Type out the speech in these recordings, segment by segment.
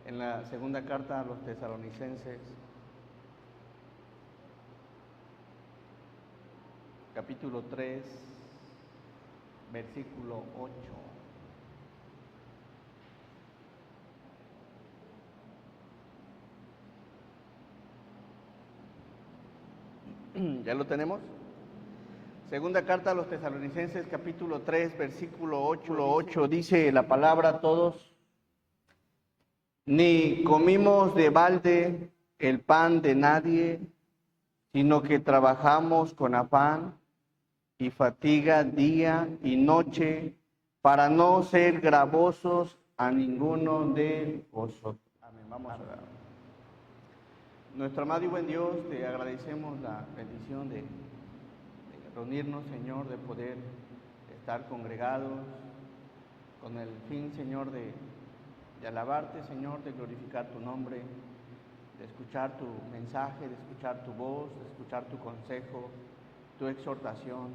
en la segunda carta a los Tesalonicenses, capítulo 3, versículo 8. ¿Ya lo tenemos? Segunda carta a los Tesalonicenses, capítulo 3, versículo 8, dice la palabra: todos, ni comimos de balde el pan de nadie, sino que trabajamos con afán y fatiga día y noche para no ser gravosos a ninguno de vosotros. Amén. Vamos a orar. Nuestro amado y buen Dios, te agradecemos la bendición de reunirnos, Señor, de poder estar congregados con el fin, Señor, de alabarte, Señor, de glorificar tu nombre, de escuchar tu mensaje, de escuchar tu voz, de escuchar tu consejo, tu exhortación.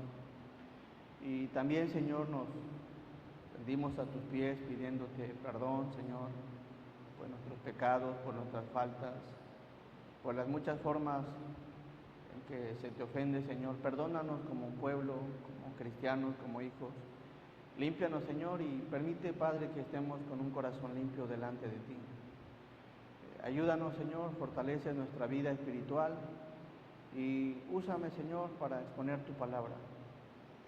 Y también, Señor, nos rendimos a tus pies pidiéndote perdón, Señor, por nuestros pecados, por nuestras faltas, por las muchas formas en que se te ofende, Señor. Perdónanos como pueblo, como cristianos, como hijos. Límpianos, Señor, y permite, Padre, que estemos con un corazón limpio delante de ti. Ayúdanos, Señor, fortalece nuestra vida espiritual y úsame, Señor, para exponer tu palabra.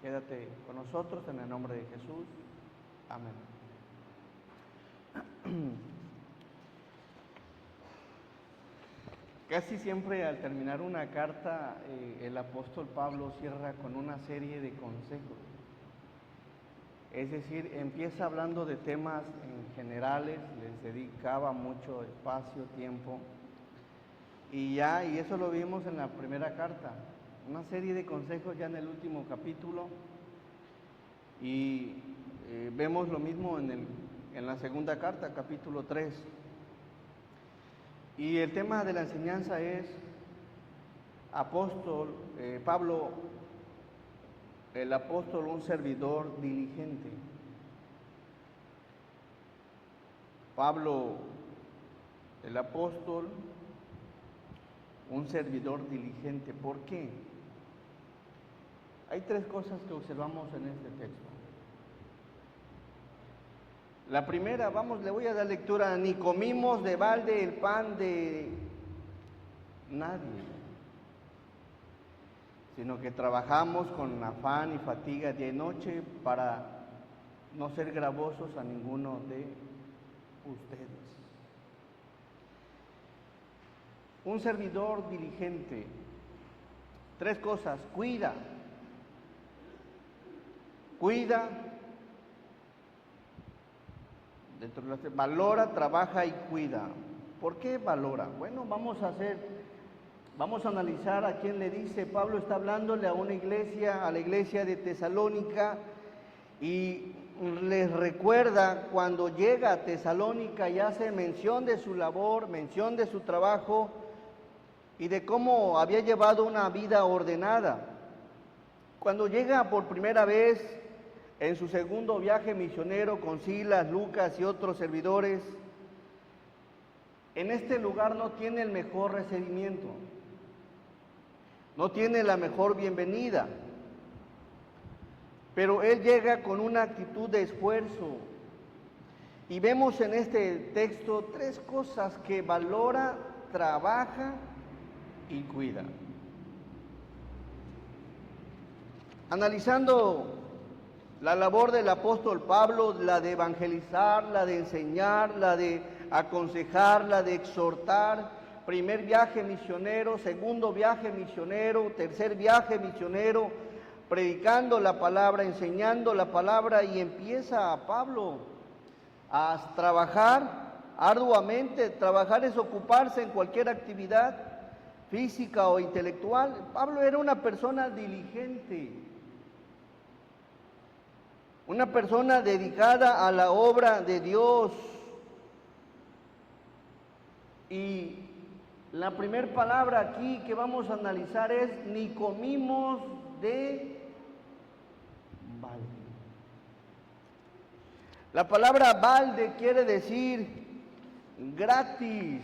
Quédate con nosotros en el nombre de Jesús. Amén. Casi siempre al terminar una carta, el apóstol Pablo cierra con una serie de consejos. Es decir, empieza hablando de temas en generales, les dedicaba mucho espacio, tiempo, y eso lo vimos en la primera carta, una serie de consejos ya en el último capítulo, y vemos lo mismo en la segunda carta, capítulo 3. Y el tema de la enseñanza es Pablo, el apóstol, un servidor diligente. Pablo, el apóstol, un servidor diligente. ¿Por qué? Hay tres cosas que observamos en este texto. La primera, le voy a dar lectura: ni comimos de balde el pan de nadie, sino que trabajamos con afán y fatiga día y noche para no ser gravosos a ninguno de ustedes. Un servidor diligente. Tres cosas: cuida, valora, trabaja y cuida. ¿Por qué valora? Bueno, vamos a analizar a quién le dice. Pablo está hablándole a una iglesia, a la iglesia de Tesalónica, y les recuerda cuando llega a Tesalónica y hace mención de su labor, mención de su trabajo y de cómo había llevado una vida ordenada. Cuando llega por primera vez en su segundo viaje misionero con Silas, Lucas y otros servidores, en este lugar no tiene el mejor recibimiento, no tiene la mejor bienvenida, pero él llega con una actitud de esfuerzo. Y vemos en este texto tres cosas que valora, trabaja y cuida. Analizando la labor del apóstol Pablo, la de evangelizar, la de enseñar, la de aconsejar, la de exhortar: primer viaje misionero, segundo viaje misionero, tercer viaje misionero, predicando la palabra, enseñando la palabra, y empieza a Pablo a trabajar arduamente. Trabajar es ocuparse en cualquier actividad física o intelectual. Pablo era una persona diligente, una persona dedicada a la obra de Dios. Y la primera palabra aquí que vamos a analizar es: ni comimos de balde. La palabra balde quiere decir gratis.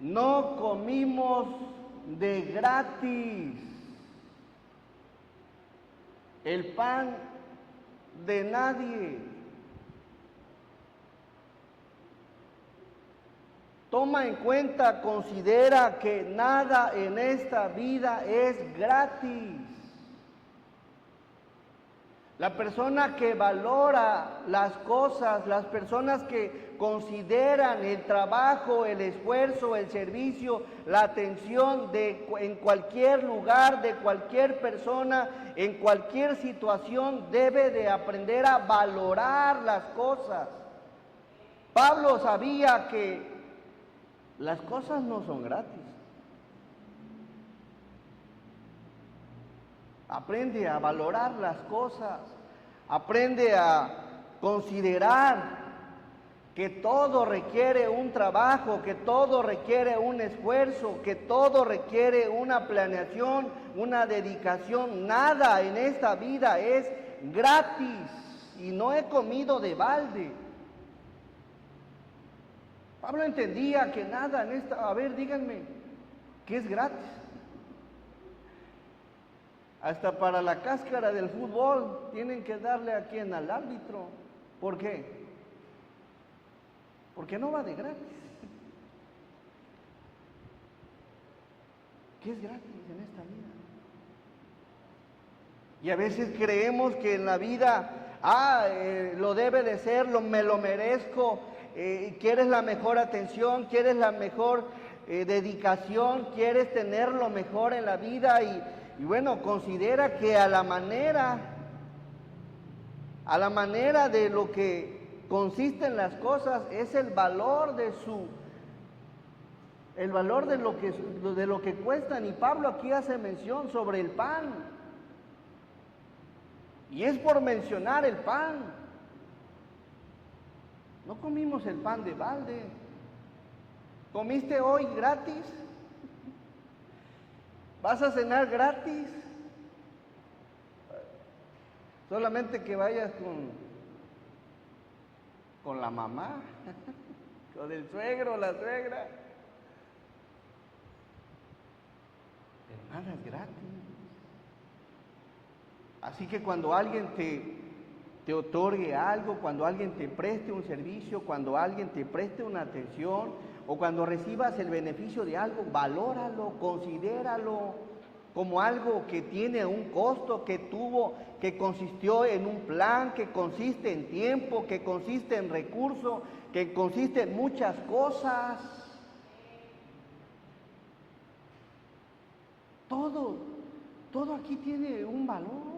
No comimos de gratis. El pan de nadie. Toma en cuenta, considera que nada en esta vida es gratis. La persona que valora las cosas, las personas que consideran el trabajo, el esfuerzo, el servicio, la atención en cualquier lugar, de cualquier persona, en cualquier situación, debe de aprender a valorar las cosas. Pablo sabía que las cosas no son gratis. Aprende a valorar las cosas, aprende a considerar que todo requiere un trabajo, que todo requiere un esfuerzo, que todo requiere una planeación, una dedicación. Nada en esta vida es gratis y no he comido de balde. Pablo entendía que nada en esta... A ver, díganme, ¿qué es gratis? Hasta para la cáscara del fútbol tienen que darle a quien, al árbitro. ¿Por qué? Porque no va de gratis. ¿Qué es gratis en esta vida? Y a veces creemos que en la vida, lo debe de ser, me lo merezco, quieres la mejor atención, quieres la mejor dedicación, quieres tener lo mejor en la vida y bueno, considera que a la manera de lo que consisten las cosas es el valor de lo que cuestan. Y Pablo aquí hace mención sobre el pan. Y es por mencionar el pan. No comimos el pan de balde. ¿Comiste hoy gratis? ¿Vas a cenar gratis? Solamente que vayas con la mamá, con el suegro, la suegra. Pero nada es gratis. Así que cuando alguien te otorgue algo, cuando alguien te preste un servicio, cuando alguien te preste una atención, o cuando recibas el beneficio de algo, valóralo, considéralo como algo que tiene un costo, que consistió en un plan, que consiste en tiempo, que consiste en recursos, que consiste en muchas cosas. Todo aquí tiene un valor.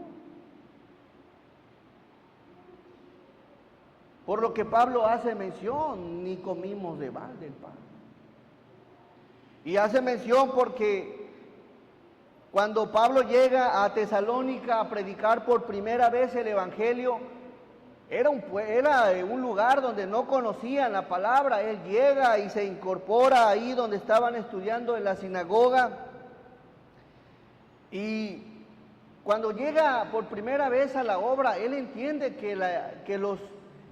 Por lo que Pablo hace mención, ni comimos de balde el pan. Y hace mención porque cuando Pablo llega a Tesalónica a predicar por primera vez el Evangelio, era un lugar donde no conocían la palabra. Él llega y se incorpora ahí donde estaban estudiando en la sinagoga. Y cuando llega por primera vez a la obra, él entiende que los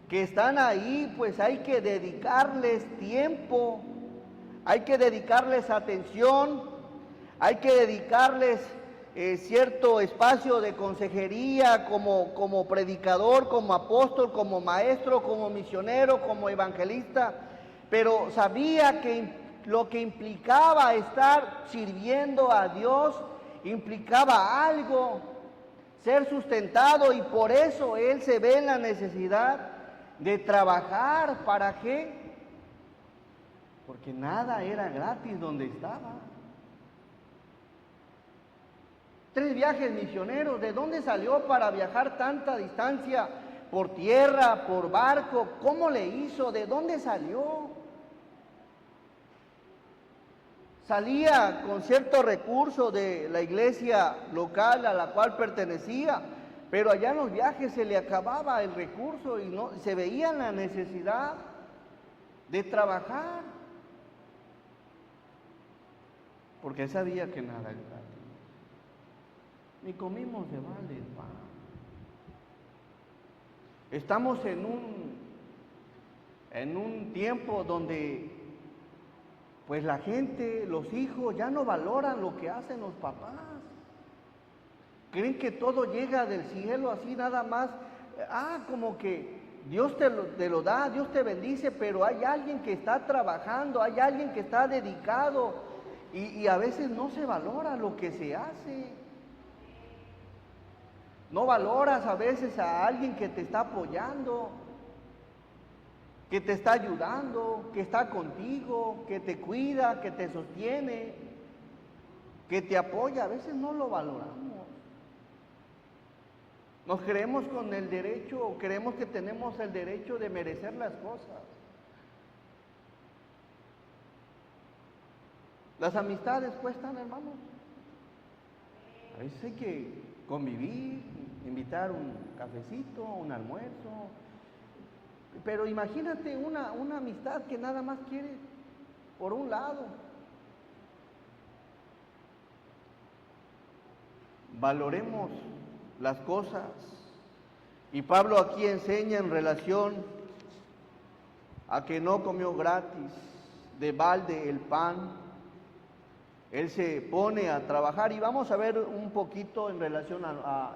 que están ahí, pues hay que dedicarles tiempo, hay que dedicarles atención, hay que dedicarles cierto espacio de consejería como predicador, como apóstol, como maestro, como misionero, como evangelista, pero sabía que lo que implicaba estar sirviendo a Dios implicaba algo, ser sustentado, y por eso él se ve en la necesidad de trabajar. ¿Para qué? Porque nada era gratis donde estaba. 3 viajes misioneros. ¿De dónde salió para viajar tanta distancia? ¿Por tierra, por barco? ¿Cómo le hizo? ¿De dónde salió? Salía con cierto recurso de la iglesia local a la cual pertenecía, pero allá en los viajes se le acababa el recurso y no se veía la necesidad de trabajar, porque sabía que nada es gratis. Ni comimos de balde el pan. Estamos En un tiempo donde pues la gente, los hijos ya no valoran lo que hacen los papás. Creen que todo llega del cielo así nada más. Como que Dios te lo da, Dios te bendice, pero hay alguien que está trabajando, hay alguien que está dedicado y a veces no se valora lo que se hace. No valoras a veces a alguien que te está apoyando, que te está ayudando, que está contigo, que te cuida, que te sostiene, que te apoya. A veces no lo valoramos. Nos creemos con el derecho, o creemos que tenemos el derecho de merecer las cosas. Las amistades cuestan, hermanos. A veces hay que convivir, invitar un cafecito, un almuerzo. Pero imagínate una amistad que nada más quiere por un lado. Valoremos las cosas. Y Pablo aquí enseña en relación a que no comió gratis, de balde el pan. Él se pone a trabajar y vamos a ver un poquito en relación a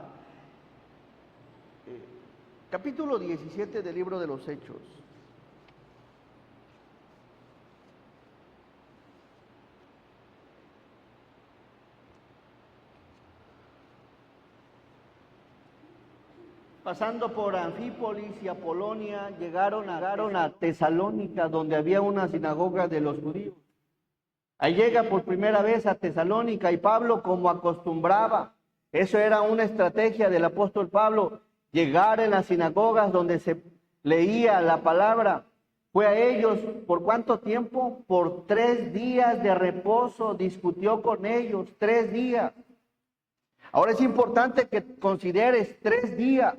capítulo 17 del libro de los Hechos. Pasando por Anfípolis y Apolonia, llegaron a Tesalónica, donde había una sinagoga de los judíos. Ahí llega por primera vez a Tesalónica y Pablo, como acostumbraba, eso era una estrategia del apóstol Pablo, llegar en las sinagogas donde se leía la palabra. Fue a ellos, ¿por cuánto tiempo? Por 3 días de reposo, discutió con ellos, 3 días. Ahora es importante que consideres 3 días.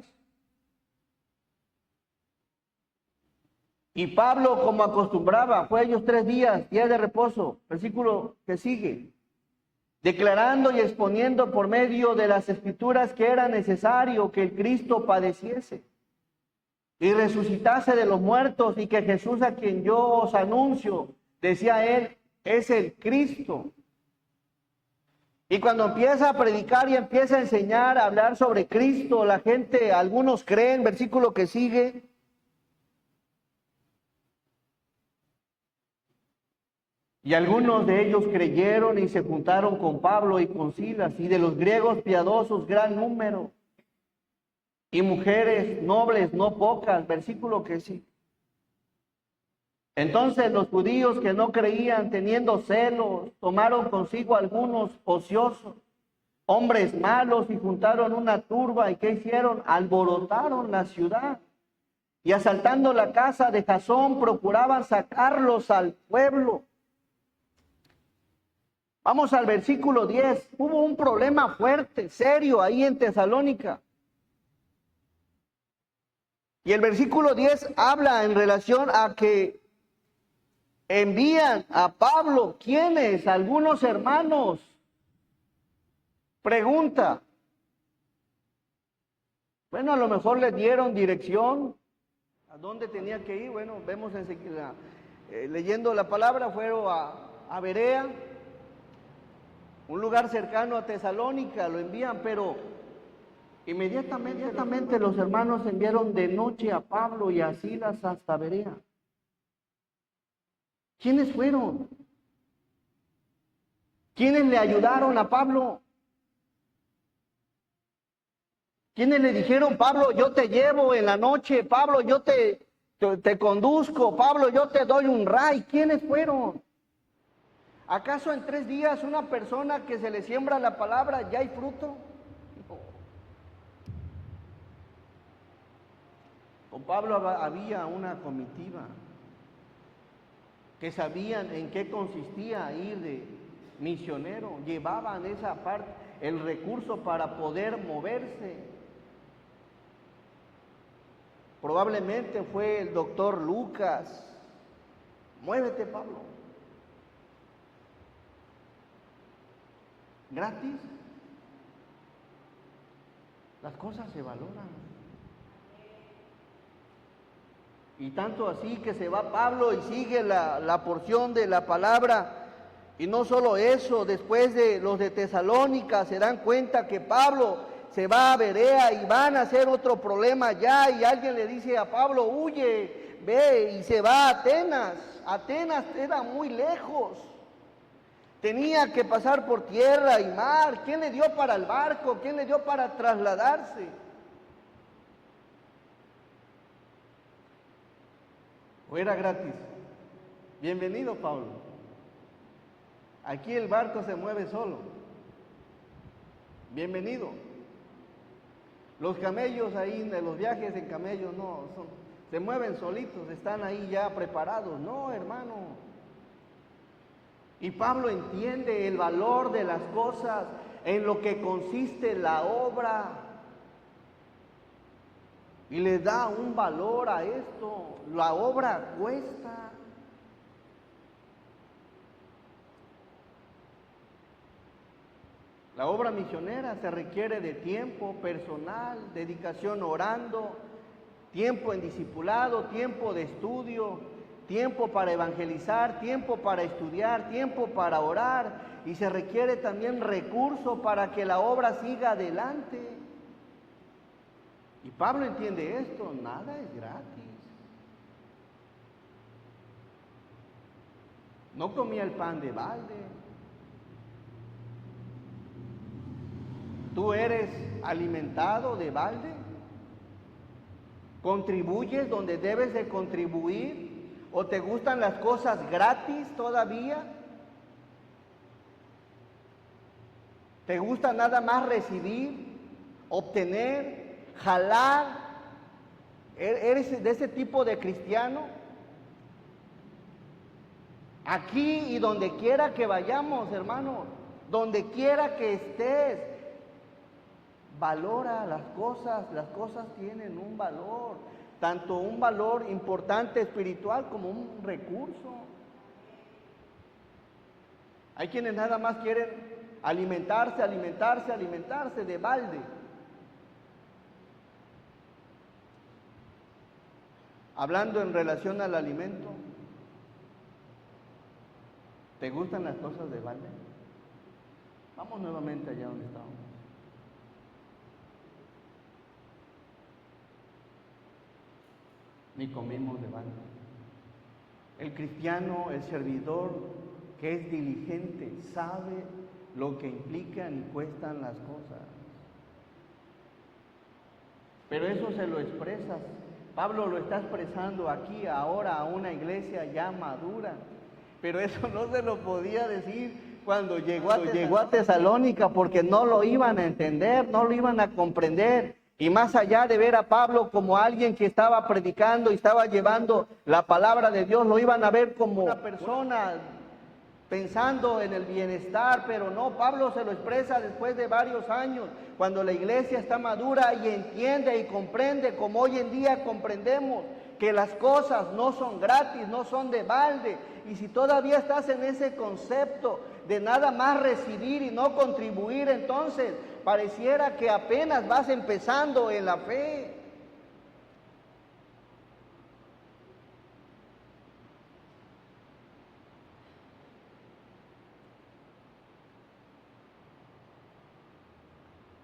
Y Pablo, como acostumbraba, fue a ellos 3 días, día de reposo, versículo que sigue, declarando y exponiendo por medio de las escrituras que era necesario que el Cristo padeciese y resucitase de los muertos, y que Jesús, a quien yo os anuncio, decía él, es el Cristo. Y cuando empieza a predicar y empieza a enseñar, a hablar sobre Cristo, la gente, algunos creen, versículo que sigue, y algunos de ellos creyeron y se juntaron con Pablo y con Silas, y de los griegos piadosos gran número, y mujeres nobles no pocas, versículo que sí. Entonces los judíos que no creían, teniendo celos, tomaron consigo algunos ociosos, hombres malos, y juntaron una turba, y ¿qué hicieron? Alborotaron la ciudad, y asaltando la casa de Jasón, procuraban sacarlos al pueblo. Vamos al versículo 10. Hubo un problema fuerte, serio, ahí en Tesalónica. Y el versículo 10 habla en relación a que envían a Pablo. ¿Quiénes? Algunos hermanos. Pregunta. Bueno, a lo mejor le dieron dirección a dónde tenía que ir. Bueno, vemos enseguida, leyendo la palabra, fueron a Berea, un lugar cercano a Tesalónica, lo envían, pero inmediatamente los hermanos enviaron de noche a Pablo y a Silas hasta Berea. ¿Quiénes fueron? ¿Quiénes le ayudaron a Pablo? ¿Quiénes le dijeron, Pablo, yo te llevo en la noche, Pablo, yo te conduzco, Pablo, yo te doy un ray? ¿Quiénes fueron? ¿Acaso en 3 días una persona que se le siembra la palabra ya hay fruto? No. Con Pablo había una comitiva que sabían en qué consistía ir de misionero, llevaban esa parte, el recurso para poder moverse. Probablemente fue el doctor Lucas. Muévete, Pablo. Gratis. Las cosas se valoran. Y tanto así que se va Pablo y sigue la porción de la palabra. Y no solo eso, después de los de Tesalónica se dan cuenta que Pablo se va a Berea y van a hacer otro problema allá, y alguien le dice a Pablo, huye, ve, y se va a Atenas. Atenas era muy lejos, tenía que pasar por tierra y mar. ¿Quién le dio para el barco? ¿Quién le dio para trasladarse? ¿O era gratis? Bienvenido, Pablo. Aquí el barco se mueve solo. Bienvenido. Los camellos ahí, de los viajes en camellos, no, se mueven solitos, están ahí ya preparados. No, hermano. Y Pablo entiende el valor de las cosas, en lo que consiste la obra. Y le da un valor a esto. La obra cuesta. La obra misionera se requiere de tiempo personal, dedicación orando, tiempo en discipulado, tiempo de estudio, tiempo para evangelizar, tiempo para estudiar, tiempo para orar, y se requiere también recurso para que la obra siga adelante. Y Pablo entiende esto, nada es gratis. No comía el pan de balde. ¿Tú eres alimentado de balde? ¿Contribuyes donde debes de contribuir? ¿O te gustan las cosas gratis todavía? ¿Te gusta nada más recibir, obtener, jalar? ¿Eres de ese tipo de cristiano? Aquí y donde quiera que vayamos, hermanos, donde quiera que estés, valora las cosas tienen un valor, tanto un valor importante espiritual como un recurso. Hay quienes nada más quieren alimentarse de balde. Hablando en relación al alimento, ¿te gustan las cosas de balde? Vamos nuevamente allá donde estábamos. Ni comimos de balde. El cristiano, el servidor que es diligente, sabe lo que implican y cuestan las cosas. Pero eso se lo expresas. Pablo lo está expresando aquí, ahora, a una iglesia ya madura. Pero eso no se lo podía decir cuando llegó a Tesalónica, porque no lo iban a entender, no lo iban a comprender. Y más allá de ver a Pablo como alguien que estaba predicando y estaba llevando la palabra de Dios, lo iban a ver como una persona pensando en el bienestar, pero no, Pablo se lo expresa después de varios años, cuando la iglesia está madura y entiende y comprende, como hoy en día comprendemos, que las cosas no son gratis, no son de balde. Y si todavía estás en ese concepto de nada más recibir y no contribuir, entonces pareciera que apenas vas empezando en la fe.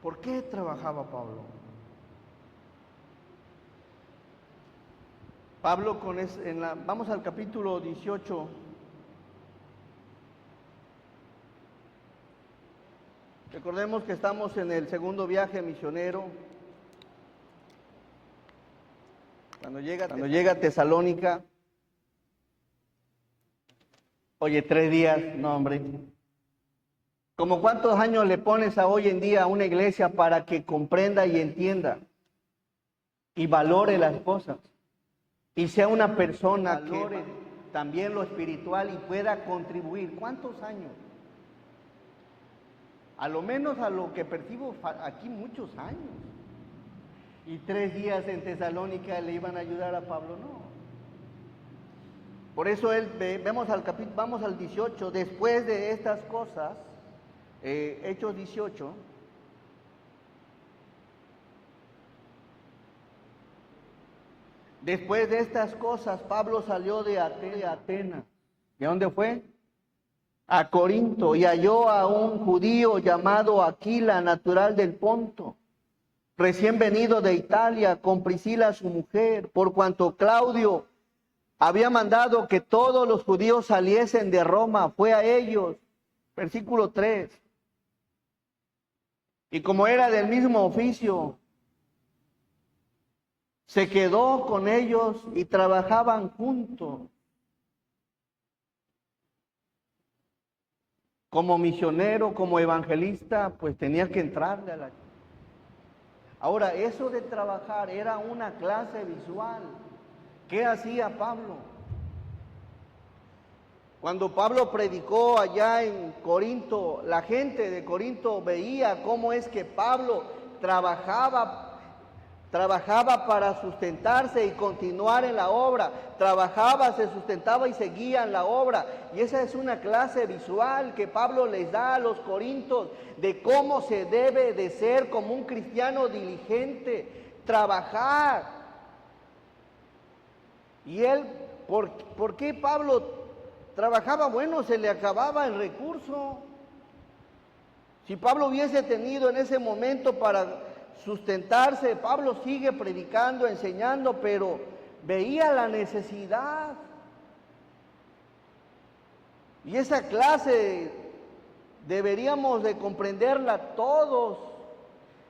¿Por qué trabajaba Pablo? Pablo vamos al capítulo 18. Recordemos que estamos en el segundo viaje misionero. Cuando llega a Tesalónica, oye, 3 días, no hombre. ¿Cómo cuántos años le pones a hoy en día a una iglesia para que comprenda y entienda y valore las cosas? Y sea una persona que valore también lo espiritual y pueda contribuir. ¿Cuántos años? A lo menos a lo que percibo aquí, muchos años. Y 3 días en Tesalónica le iban a ayudar a Pablo, no. Por eso vamos al 18, después de estas cosas, Hechos 18, Después de estas cosas, Pablo salió de Atenas. ¿Y a dónde fue? A Corinto, y halló a un judío llamado Aquila, natural del Ponto, recién venido de Italia, con Priscila su mujer, por cuanto Claudio había mandado que todos los judíos saliesen de Roma, fue a ellos. Versículo 3. Y como era del mismo oficio, se quedó con ellos y trabajaban juntos. Como misionero, como evangelista, pues tenía que entrarle a la... Ahora, eso de trabajar era una clase visual. ¿Qué hacía Pablo? Cuando Pablo predicó allá en Corinto, la gente de Corinto veía cómo es que Pablo trabajaba para sustentarse y continuar en la obra. Trabajaba, se sustentaba y seguía en la obra. Y esa es una clase visual que Pablo les da a los corintios de cómo se debe de ser como un cristiano diligente, trabajar. Y él, ¿por qué Pablo trabajaba? Bueno, se le acababa el recurso. Si Pablo hubiese tenido en ese momento para sustentarse, Pablo sigue predicando, enseñando, pero veía la necesidad. Y esa clase deberíamos de comprenderla todos,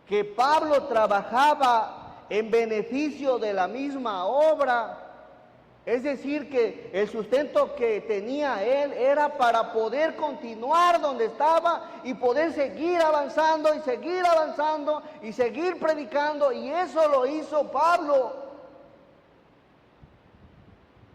que Pablo trabajaba en beneficio de la misma obra. Es decir, que el sustento que tenía él era para poder continuar donde estaba y poder seguir avanzando y seguir avanzando y seguir predicando. Y eso lo hizo Pablo.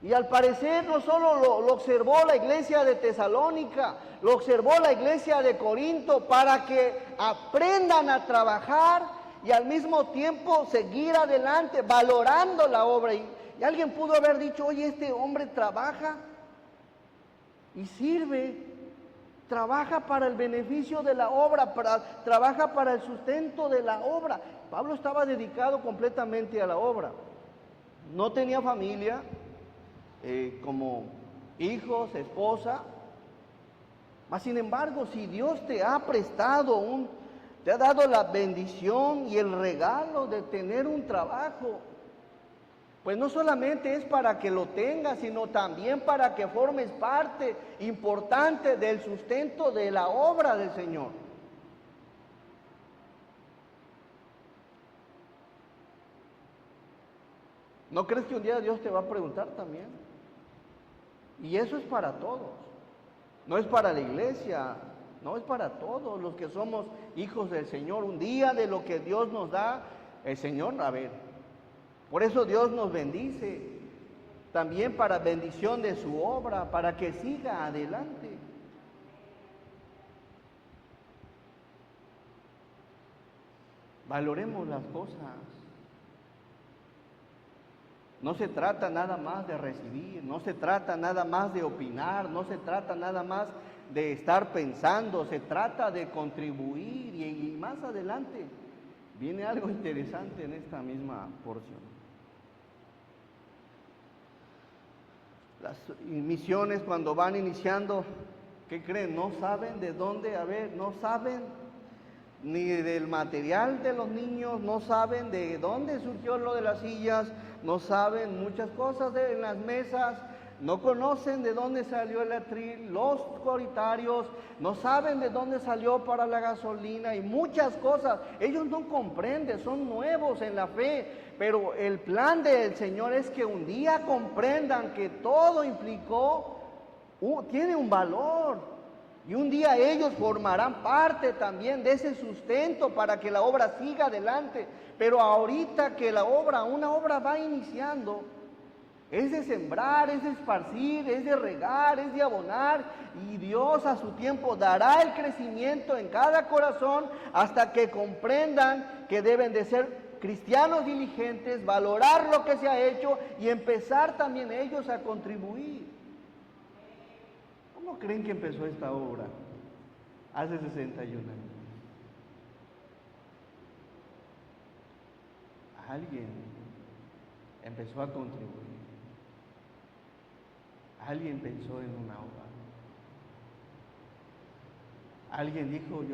Y al parecer no solo lo observó la iglesia de Tesalónica, lo observó la iglesia de Corinto para que aprendan a trabajar y al mismo tiempo seguir adelante, valorando la obra. Y alguien pudo haber dicho, oye, este hombre trabaja y sirve, trabaja para el beneficio de la obra, trabaja para el sustento de la obra. Pablo estaba dedicado completamente a la obra. No tenía familia, como hijos, esposa. Mas sin embargo, si Dios te ha prestado te ha dado la bendición y el regalo de tener un trabajo, pues no solamente es para que lo tengas, sino también para que formes parte importante del sustento de la obra del Señor. ¿No crees que un día Dios te va a preguntar también? Y eso es para todos. No es para la iglesia, no es para todos los que somos hijos del Señor. Un día de lo que Dios nos da, el Señor, a ver. Por eso Dios nos bendice, también para bendición de su obra, para que siga adelante. Valoremos las cosas. No se trata nada más de recibir, no se trata nada más de opinar, no se trata nada más de estar pensando, se trata de contribuir y más adelante viene algo interesante en esta misma porción. Las misiones cuando van iniciando, ¿qué creen? No saben de dónde, no saben ni del material de los niños, no saben de dónde surgió lo de las sillas, no saben muchas cosas en las mesas, no conocen de dónde salió el atril, los coritarios, no saben de dónde salió para la gasolina y muchas cosas. Ellos no comprenden, son nuevos en la fe, pero el plan del Señor es que un día comprendan que todo implicó, tiene un valor. Y un día ellos formarán parte también de ese sustento para que la obra siga adelante. Pero ahorita que una obra va iniciando, es de sembrar, es de esparcir, es de regar, es de abonar. Y Dios a su tiempo dará el crecimiento en cada corazón hasta que comprendan que deben de ser cristianos diligentes, valorar lo que se ha hecho y empezar también ellos a contribuir. ¿Cómo creen que empezó esta obra? Hace 61 años. Alguien empezó a contribuir. Alguien pensó en una obra. Alguien dijo,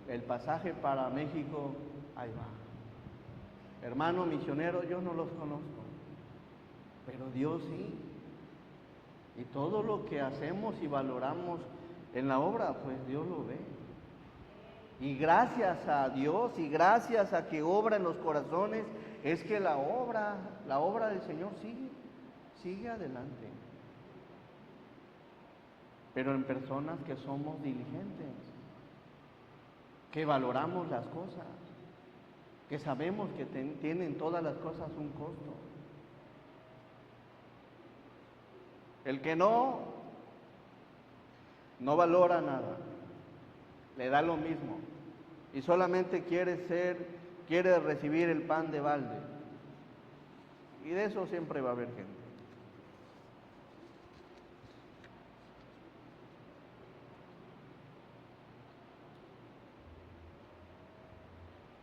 el pasaje para México, ahí va. Hermano misionero, yo no los conozco, pero Dios sí. Y todo lo que hacemos y valoramos en la obra, pues Dios lo ve. Y gracias a Dios y gracias a que obra en los corazones, es que la obra del Señor sigue adelante. Pero en personas que somos diligentes, que valoramos las cosas, que sabemos que tienen todas las cosas un costo. El que no valora nada, le da lo mismo y solamente quiere recibir el pan de balde. Y de eso siempre va a haber gente.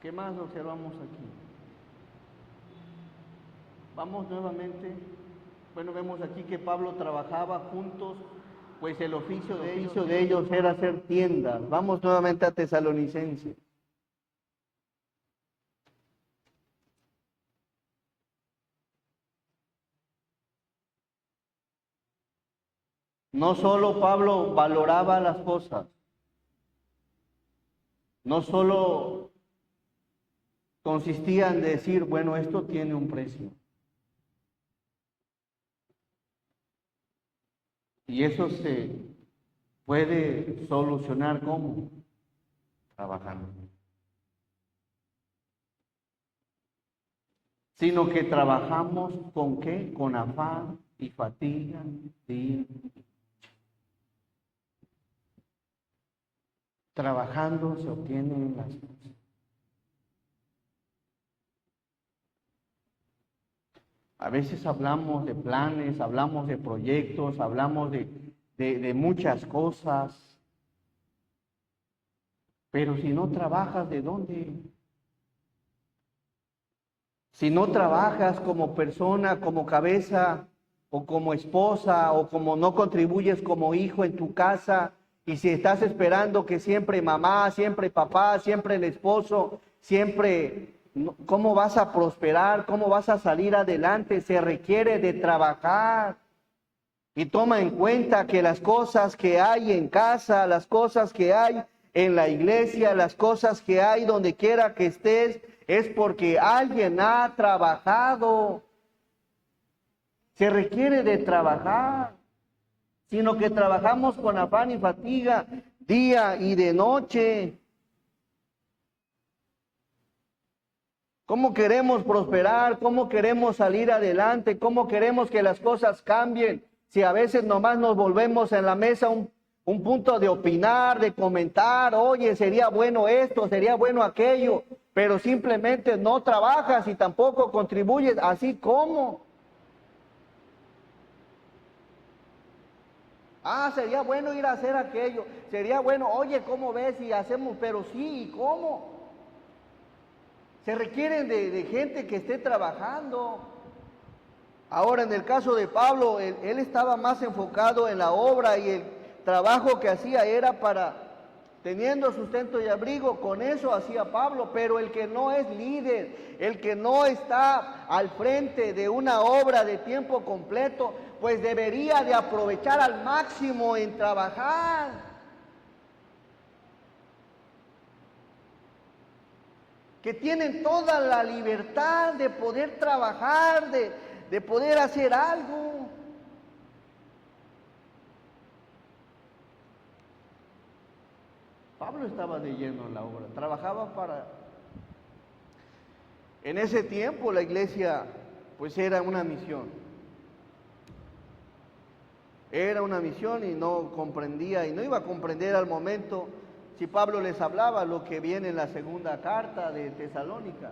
¿Qué más observamos aquí? Vamos nuevamente. Bueno, vemos aquí que Pablo trabajaba juntos, pues el oficio de ellos era hacer tiendas. Vamos nuevamente a Tesalonicenses. No solo Pablo valoraba las cosas, no solo consistía en decir, bueno, esto tiene un precio. Y eso se puede solucionar ¿cómo? Trabajando. Sino que trabajamos ¿con qué? Con afán y fatiga, día. Trabajando se obtienen las cosas. A veces hablamos de planes, hablamos de proyectos, hablamos de muchas cosas, pero si no trabajas, ¿de dónde? Si no trabajas como persona, como cabeza, o como esposa, o como no contribuyes como hijo en tu casa, y si estás esperando que siempre mamá, siempre papá, siempre el esposo, siempre, ¿cómo vas a prosperar? ¿Cómo vas a salir adelante? Se requiere de trabajar. Y toma en cuenta que las cosas que hay en casa, las cosas que hay en la iglesia, las cosas que hay donde quiera que estés, es porque alguien ha trabajado. Se requiere de trabajar, sino que trabajamos con afán y fatiga día y de noche. ¿Cómo queremos prosperar? ¿Cómo queremos salir adelante? ¿Cómo queremos que las cosas cambien? Si a veces nomás nos volvemos en la mesa un punto de opinar, de comentar, oye, sería bueno esto, sería bueno aquello, pero simplemente no trabajas y tampoco contribuyes, así como. Sería bueno ir a hacer aquello, sería bueno, oye, ¿cómo ves si hacemos? Pero sí, ¿y cómo? Se requieren de gente que esté trabajando. Ahora, en el caso de Pablo, él estaba más enfocado en la obra y el trabajo que hacía era teniendo sustento y abrigo, con eso hacía Pablo, pero el que no es líder, el que no está al frente de una obra de tiempo completo, pues debería de aprovechar al máximo en trabajar. Que tienen toda la libertad de poder trabajar, de poder hacer algo. Pablo estaba de lleno en la obra, trabajaba En ese tiempo la iglesia pues era una misión. Era una misión y no comprendía y no iba a comprender al momento si Pablo les hablaba lo que viene en la segunda carta de Tesalónica.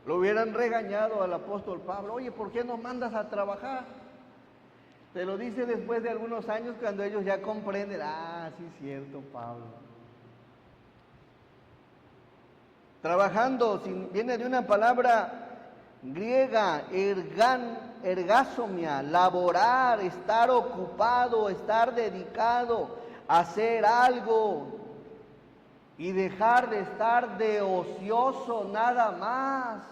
Lo hubieran regañado al apóstol Pablo, oye, ¿por qué no mandas a trabajar? Te lo dice después de algunos años cuando ellos ya comprenden, sí es cierto, Pablo. Trabajando, viene de una palabra griega, ergasomia, laborar, estar ocupado, estar dedicado, hacer algo y dejar de estar de ocioso nada más.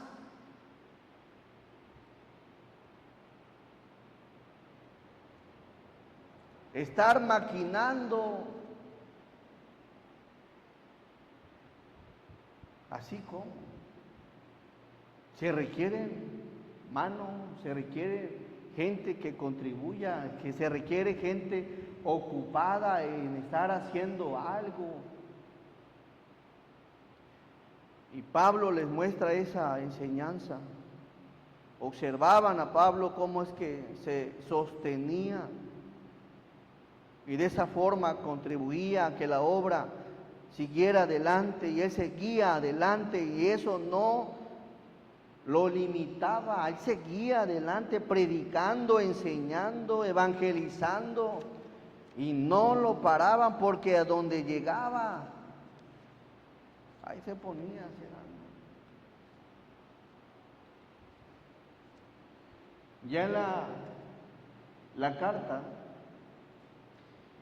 Estar maquinando, así como se requieren manos, se requiere gente que contribuya, que se requiere gente ocupada en estar haciendo algo. Y Pablo les muestra esa enseñanza. Observaban a Pablo cómo es que se sostenía y de esa forma contribuía a que la obra siguiera adelante, y él seguía adelante, y eso no lo limitaba. Él seguía adelante predicando, enseñando, evangelizando, y no lo paraban, porque a donde llegaba, ahí se ponía a hacer algo. Ya en la carta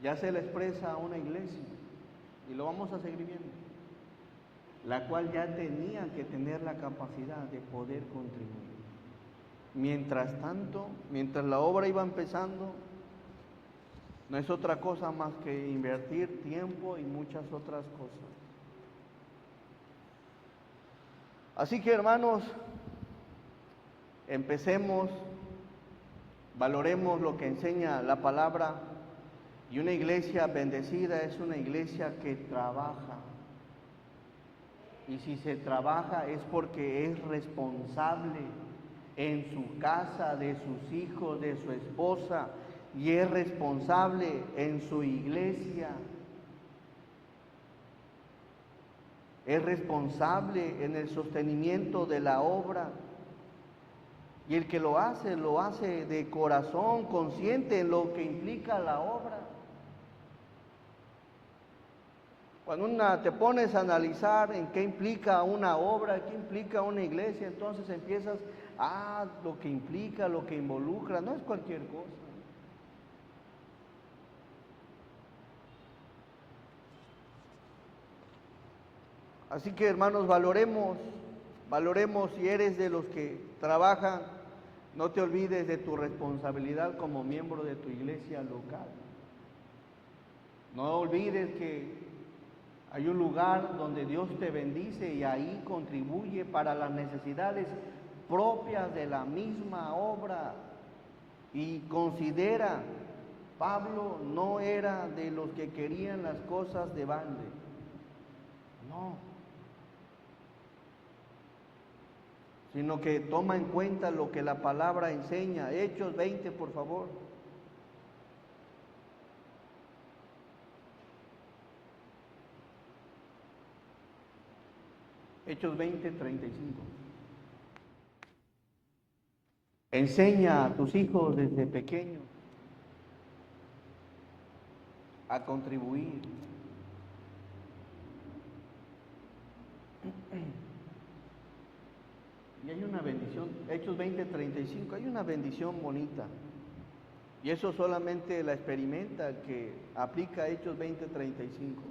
ya se le expresa a una iglesia, y lo vamos a seguir viendo, la cual ya tenía que tener la capacidad de poder contribuir. Mientras tanto, mientras la obra iba empezando, no es otra cosa más que invertir tiempo y muchas otras cosas. Así que, hermanos, empecemos, valoremos lo que enseña la palabra, y una iglesia bendecida es una iglesia que trabaja. Y si se trabaja es porque es responsable en su casa, de sus hijos, de su esposa, y es responsable en su iglesia. Es responsable en el sostenimiento de la obra. Y el que lo hace de corazón, consciente en lo que implica la obra. Cuando te pones a analizar en qué implica una obra, qué implica una iglesia, entonces empiezas, lo que implica, lo que involucra, no es cualquier cosa. Así que, hermanos, valoremos si eres de los que trabajan, no te olvides de tu responsabilidad como miembro de tu iglesia local. No olvides que hay un lugar donde Dios te bendice, y ahí contribuye para las necesidades propias de la misma obra. Y considera, Pablo no era de los que querían las cosas de balde. No. Sino que toma en cuenta lo que la palabra enseña. Hechos 20, por favor. Hechos 20, 35. Enseña a tus hijos desde pequeños a contribuir. Y hay una bendición, Hechos 20, 35, hay una bendición bonita. Y eso solamente la experimenta el que aplica Hechos 20, 35.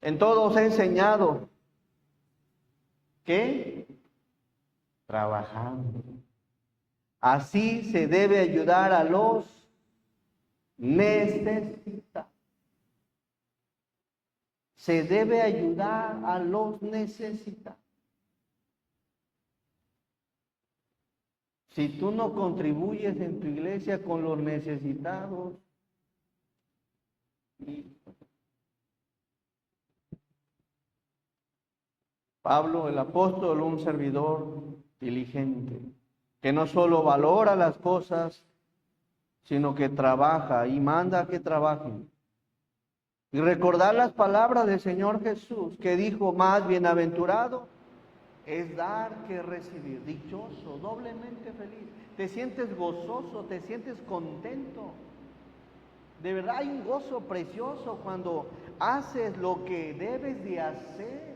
En todo os he enseñado que trabajando. Así se debe ayudar a los necesitados. Se debe ayudar a los necesitados. Si tú no contribuyes en tu iglesia con los necesitados, Pablo, el apóstol, un servidor diligente, que no solo valora las cosas, sino que trabaja y manda a que trabajen. Y recordar las palabras del Señor Jesús, que dijo: más bienaventurado es dar que recibir. Dichoso, doblemente feliz. Te sientes gozoso, te sientes contento. De verdad hay un gozo precioso cuando haces lo que debes de hacer.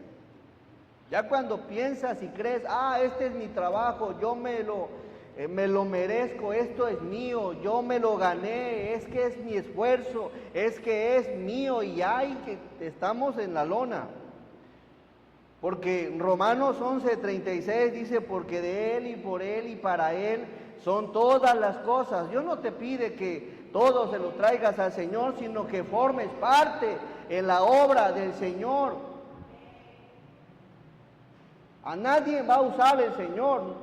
Ya cuando piensas y crees, este es mi trabajo, yo me lo merezco, esto es mío, yo me lo gané, es que es mi esfuerzo, es que es mío, y que estamos en la lona. Porque Romanos 11:36 dice, porque de Él y por Él y para Él son todas las cosas. Dios no te pide que todo se lo traigas al Señor, sino que formes parte en la obra del Señor. A nadie va a usar el Señor,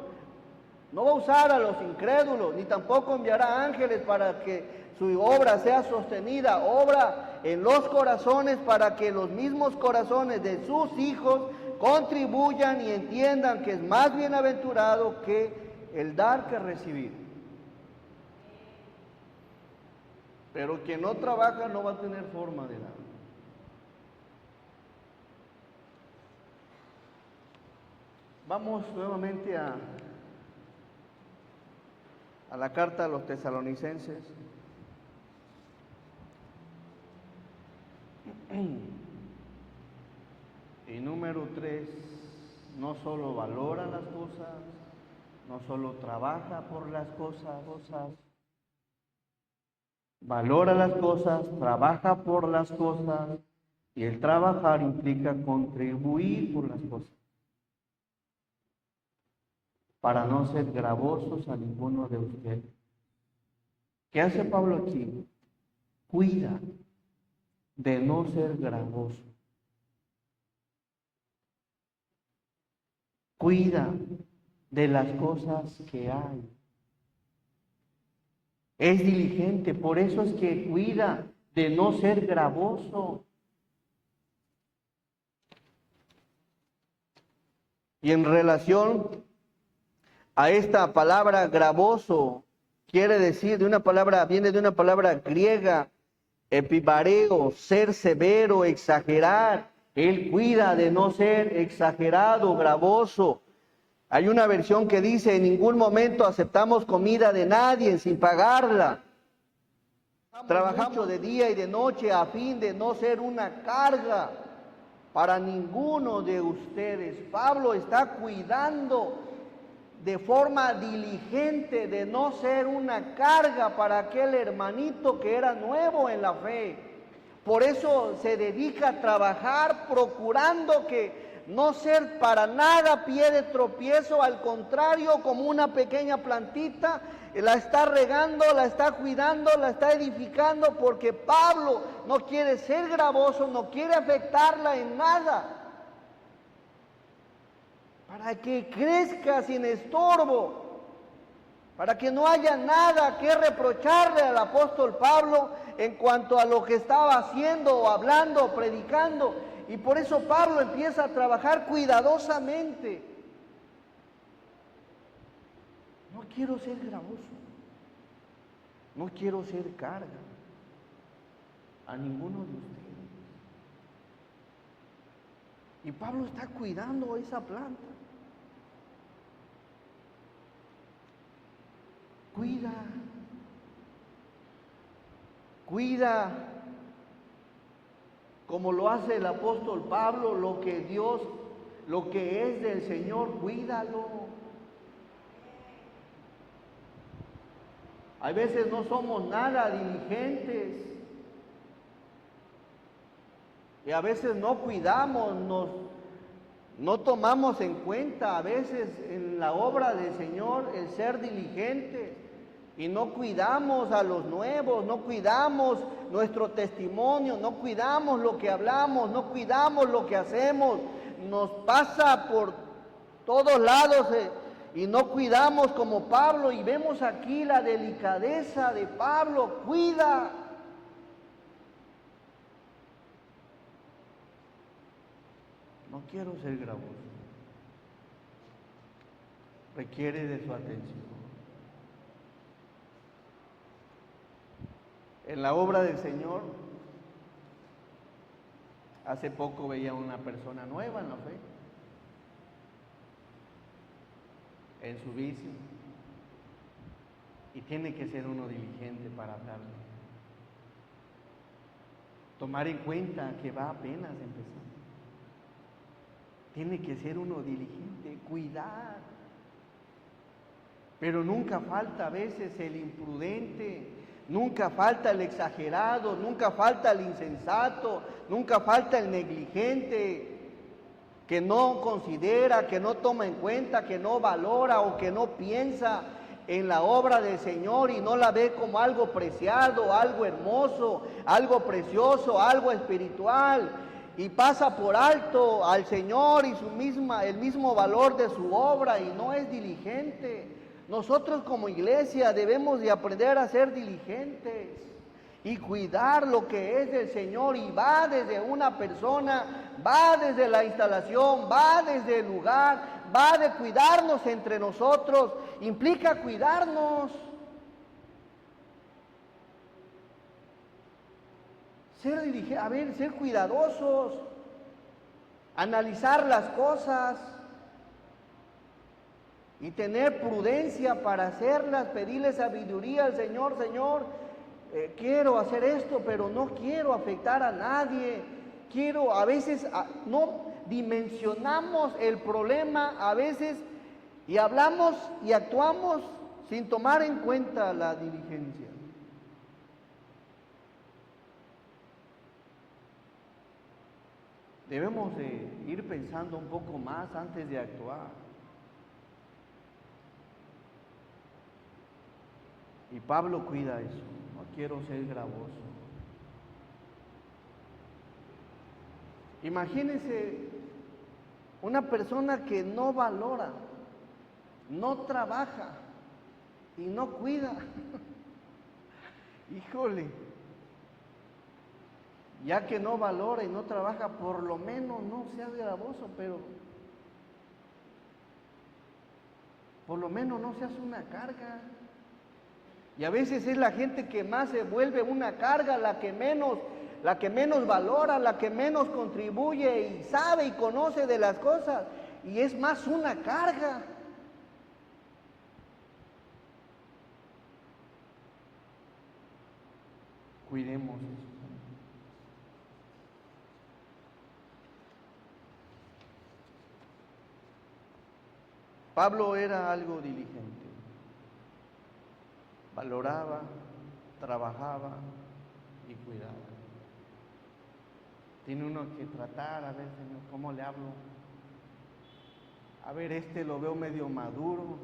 no va a usar a los incrédulos, ni tampoco enviará ángeles para que su obra sea sostenida. Obra en los corazones para que los mismos corazones de sus hijos contribuyan y entiendan que es más bienaventurado que el dar que recibir. Pero quien no trabaja no va a tener forma de dar. Vamos nuevamente a la carta a los tesalonicenses. Y número 3, no solo valora las cosas, no solo trabaja por las cosas, valora las cosas, trabaja por las cosas, y el trabajar implica contribuir por las cosas, para no ser gravosos a ninguno de ustedes. ¿Qué hace Pablo aquí? Cuida de no ser gravoso. Cuida de las cosas que hay. Es diligente, por eso es que cuida de no ser gravoso. Y en relación a esta palabra gravoso, quiere decir viene de una palabra griega, epibareo, ser severo, exagerar. Él cuida de no ser exagerado, gravoso. Hay una versión que dice, en ningún momento aceptamos comida de nadie sin pagarla. Trabajamos de día y de noche a fin de no ser una carga para ninguno de ustedes. Pablo está cuidando de forma diligente de no ser una carga para aquel hermanito que era nuevo en la fe. Por eso se dedica a trabajar procurando que no ser para nada pie de tropiezo, al contrario, como una pequeña plantita, la está regando, la está cuidando, la está edificando, porque Pablo no quiere ser gravoso, no quiere afectarla en nada, para que crezca sin estorbo, para que no haya nada que reprocharle al apóstol Pablo en cuanto a lo que estaba haciendo, o hablando, o predicando. Y por eso Pablo empieza a trabajar cuidadosamente. No quiero ser gravoso, no quiero ser carga a ninguno de ustedes. Y Pablo está cuidando esa planta. Cuida, como lo hace el apóstol Pablo, lo que es del Señor, cuídalo. Hay veces no somos nada diligentes y a veces no cuidamos, no tomamos en cuenta a veces en la obra del Señor el ser diligentes. Y no cuidamos a los nuevos, no cuidamos nuestro testimonio, no cuidamos lo que hablamos, no cuidamos lo que hacemos. Nos pasa por todos lados y no cuidamos como Pablo. Y vemos aquí la delicadeza de Pablo. Cuida. No quiero ser gravoso. Requiere de su atención. En la obra del Señor, hace poco veía una persona nueva en la fe, en su vicio, y tiene que ser uno diligente para hablarle. Tomar en cuenta que va apenas empezando. tiene que ser uno diligente, cuidar. Pero nunca falta a veces el imprudente, nunca falta el exagerado, nunca falta el insensato, nunca falta el negligente, que no considera, que no toma en cuenta, que no valora o que no piensa en la obra del Señor y no la ve como algo preciado, algo hermoso, algo precioso, algo espiritual, y pasa por alto al Señor y el mismo valor de su obra y no es diligente. Nosotros como iglesia debemos de aprender a ser diligentes y cuidar lo que es del Señor, y va desde una persona, va desde la instalación, va desde el lugar, va de cuidarnos entre nosotros, implica cuidarnos. Ser diligentes, ser cuidadosos, analizar las cosas y tener prudencia para hacerlas, pedirle sabiduría al Señor. Señor, quiero hacer esto, pero no quiero afectar a nadie. A veces no dimensionamos el problema a veces y hablamos y actuamos sin tomar en cuenta la diligencia. Debemos de ir pensando un poco más antes de actuar. Y Pablo cuida eso. No quiero ser gravoso. Imagínense una persona que no valora, no trabaja y no cuida. Híjole, ya que no valora y no trabaja, por lo menos no seas gravoso, pero por lo menos no seas una carga. Y a veces es la gente que más se vuelve una carga, la que menos valora, la que menos contribuye y sabe y conoce de las cosas, y es más una carga. Cuidemos eso. Pablo era algo diligente. Valoraba, trabajaba y cuidaba. Tiene uno que tratar, a ver, Señor, ¿cómo le hablo? A ver, lo veo medio maduro,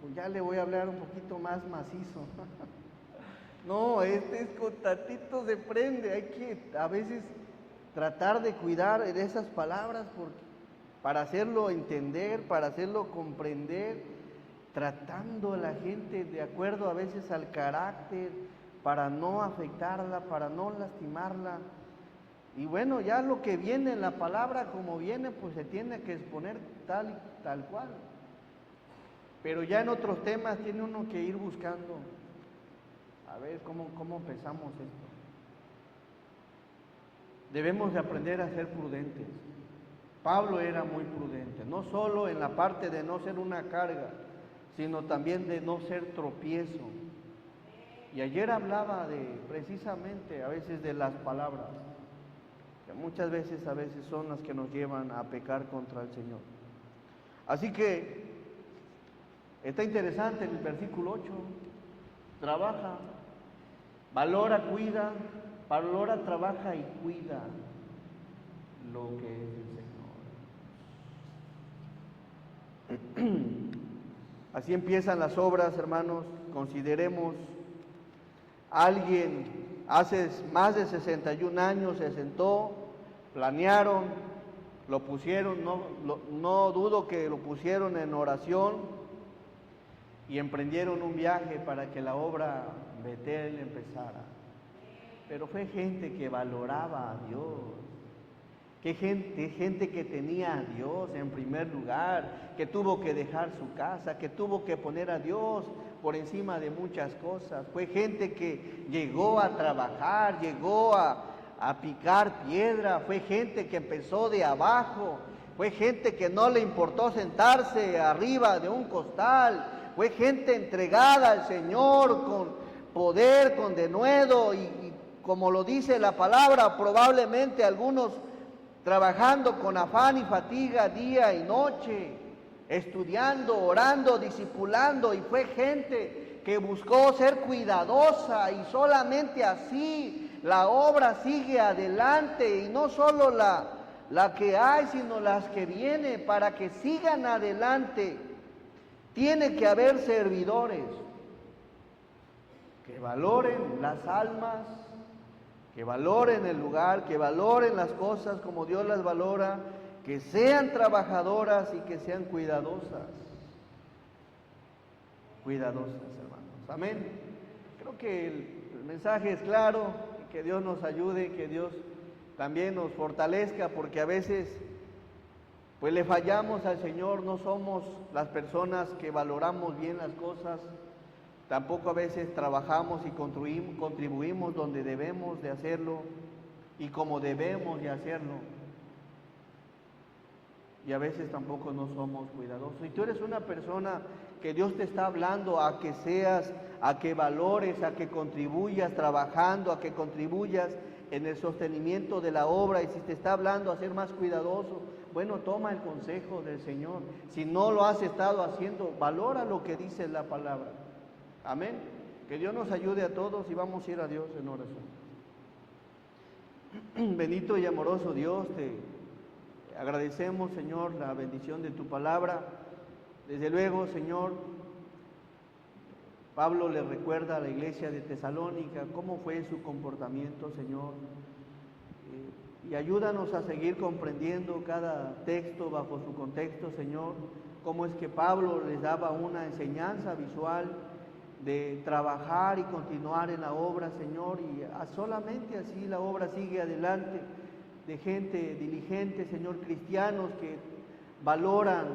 pues ya le voy a hablar un poquito más macizo. No, es con tantito se prende. Hay que a veces tratar de cuidar de esas palabras para hacerlo entender, para hacerlo comprender, tratando a la gente de acuerdo a veces al carácter, para no afectarla, para no lastimarla. Y bueno, ya lo que viene en la palabra como viene, pues se tiene que exponer tal cual. Pero ya en otros temas tiene uno que ir buscando, a ver cómo empezamos esto. Debemos de aprender a ser prudentes. Pablo era muy prudente, no solo en la parte de no ser una carga, sino también de no ser tropiezo. Y ayer hablaba precisamente a veces de las palabras, que muchas veces son las que nos llevan a pecar contra el Señor. Así que está interesante el versículo 8, trabaja, valora, cuida, valora, trabaja y cuida lo que es el Señor. Así empiezan las obras, hermanos. Consideremos, alguien hace más de 61 años se sentó, planearon, lo pusieron, no dudo que lo pusieron en oración y emprendieron un viaje para que la obra Betel empezara. Pero fue gente que valoraba a Dios. Qué gente que tenía a Dios en primer lugar, que tuvo que dejar su casa, que tuvo que poner a Dios por encima de muchas cosas. Fue gente que llegó a trabajar, llegó a picar piedra, fue gente que empezó de abajo, fue gente que no le importó sentarse arriba de un costal, fue gente entregada al Señor con poder, con denuedo y como lo dice la palabra, probablemente algunos trabajando con afán y fatiga día y noche, estudiando, orando, discipulando, y fue gente que buscó ser cuidadosa, y solamente así la obra sigue adelante, y no solo la que hay, sino las que vienen. Para que sigan adelante, tiene que haber servidores que valoren las almas, que valoren el lugar, que valoren las cosas como Dios las valora, que sean trabajadoras y que sean cuidadosas. Cuidadosas, hermanos. Amén. Creo que el mensaje es claro, que Dios nos ayude, que Dios también nos fortalezca, porque a veces pues le fallamos al Señor, no somos las personas que valoramos bien las cosas, tampoco a veces trabajamos y contribuimos donde debemos de hacerlo y como debemos de hacerlo. Y a veces tampoco no somos cuidadosos. Y tú eres una persona que Dios te está hablando a que seas, a que valores, a que contribuyas trabajando, a que contribuyas en el sostenimiento de la obra. Y si te está hablando a ser más cuidadoso, bueno, toma el consejo del Señor. Si no lo has estado haciendo, valora lo que dice la palabra. Amén. Que Dios nos ayude a todos, y vamos a ir a Dios en oración. Bendito y amoroso Dios, te agradecemos, Señor, la bendición de tu palabra. Desde luego, Señor, Pablo le recuerda a la iglesia de Tesalónica cómo fue su comportamiento, Señor, y ayúdanos a seguir comprendiendo cada texto bajo su contexto, Señor, cómo es que Pablo les daba una enseñanza visual de trabajar y continuar en la obra, Señor, y solamente así la obra sigue adelante, de gente diligente, Señor, cristianos que valoran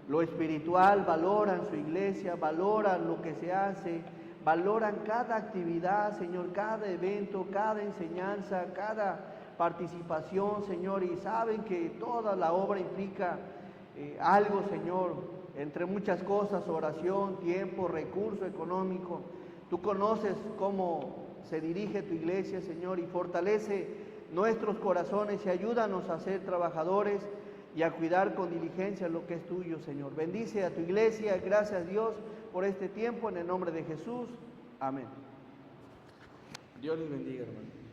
lo espiritual, valoran su iglesia, valoran lo que se hace, valoran cada actividad, Señor, cada evento, cada enseñanza, cada participación, Señor, y saben que toda la obra implica algo, Señor, entre muchas cosas: oración, tiempo, recurso económico. Tú conoces cómo se dirige tu iglesia, Señor, y fortalece nuestros corazones y ayúdanos a ser trabajadores y a cuidar con diligencia lo que es tuyo, Señor. Bendice a tu iglesia. Gracias, Dios, por este tiempo, en el nombre de Jesús. Amén. Dios les bendiga, hermano.